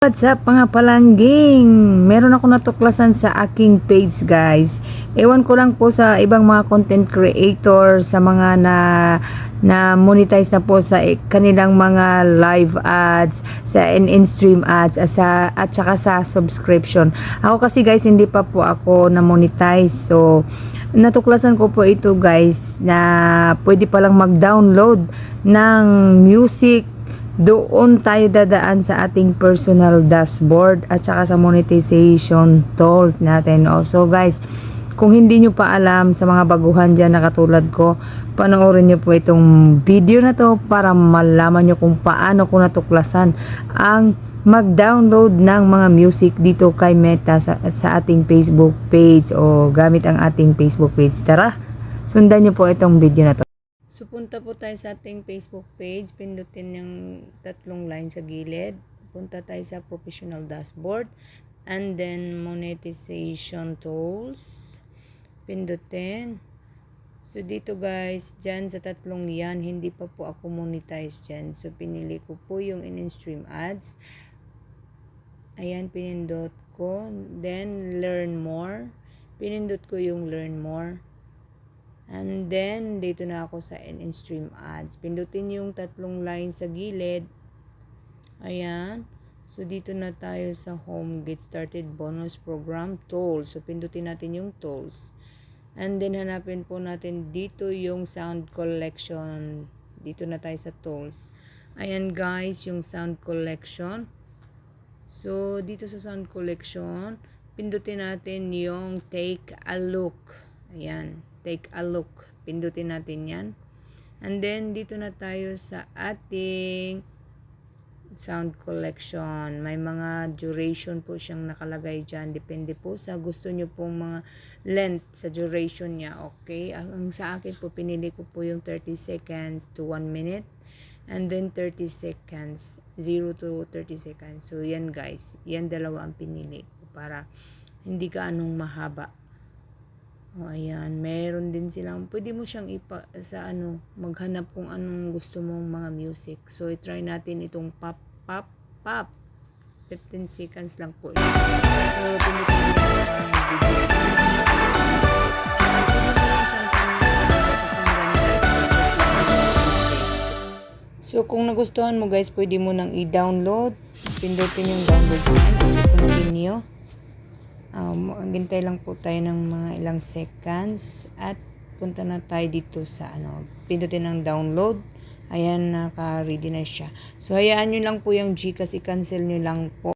What's up mga palangging? Meron ako natuklasan sa aking page guys. Ewan ko lang po sa ibang mga content creator, sa mga na monetize na po sa kanilang mga live ads, sa in-stream ads, at saka sa subscription. Ako kasi guys, hindi pa po ako na monetize. So, natuklasan ko po ito guys na pwede palang mag-download ng music. Doon tayo dadaan sa ating personal dashboard at saka sa monetization tools natin. Also guys, kung hindi nyo pa alam, sa mga baguhan dyan na katulad ko, panoorin nyo po itong video na to para malaman nyo kung paano ko natuklasan ang mag-download ng mga music dito kay Meta sa ating Facebook page o gamit ang ating Facebook page. Tara, sundan nyo po itong video na to. So, punta po tayo sa ating Facebook page. Pindutin yung tatlong line sa gilid. Punta tayo sa professional dashboard. And then, monetization tools. Pindutin. So, dito guys, dyan sa tatlong yan, hindi pa po ako monetize dyan. So, pinili ko po yung in-stream ads. Ayan, pinindot ko. Then, learn more. Pinindot ko yung learn more. And then, dito na ako sa in-stream ads. Pindutin yung tatlong line sa gilid. Ayan. So, dito na tayo sa home, get started bonus program, tools. So, pindutin natin yung tools. And then, hanapin po natin dito yung sound collection. Dito na tayo sa tools. Ayan guys, yung sound collection. So, dito sa sound collection, pindutin natin yung take a look. Ayan. Take a look. Pindutin natin yan. And then, dito na tayo sa ating sound collection. May mga duration po siyang nakalagay dyan. Depende po sa gusto nyo pong mga length sa duration niya. Okay? Ang sa akin po, pinili ko po yung 30 seconds to 1 minute. And then 30 seconds. 0 to 30 seconds. So, yan guys. Yan dalawa ang pinili ko para hindi ka anong mahaba. O, ayan, meron din silang, pwede mo siyang maghanap kung anong gusto mong mga music. So, i-try natin itong pop. 15 seconds lang po. So, pindutin mo ang video. So, kung nagustuhan mo guys, pwede mo nang i-download. Pindutin yung download sign. Continue. Maghintay lang po tayo ng mga ilang seconds at punta na tayo dito sa pindutin ng download. Ayan, naka-ready na siya. So, hayaan nyo lang po yung Gcash, i-cancel nyo lang po.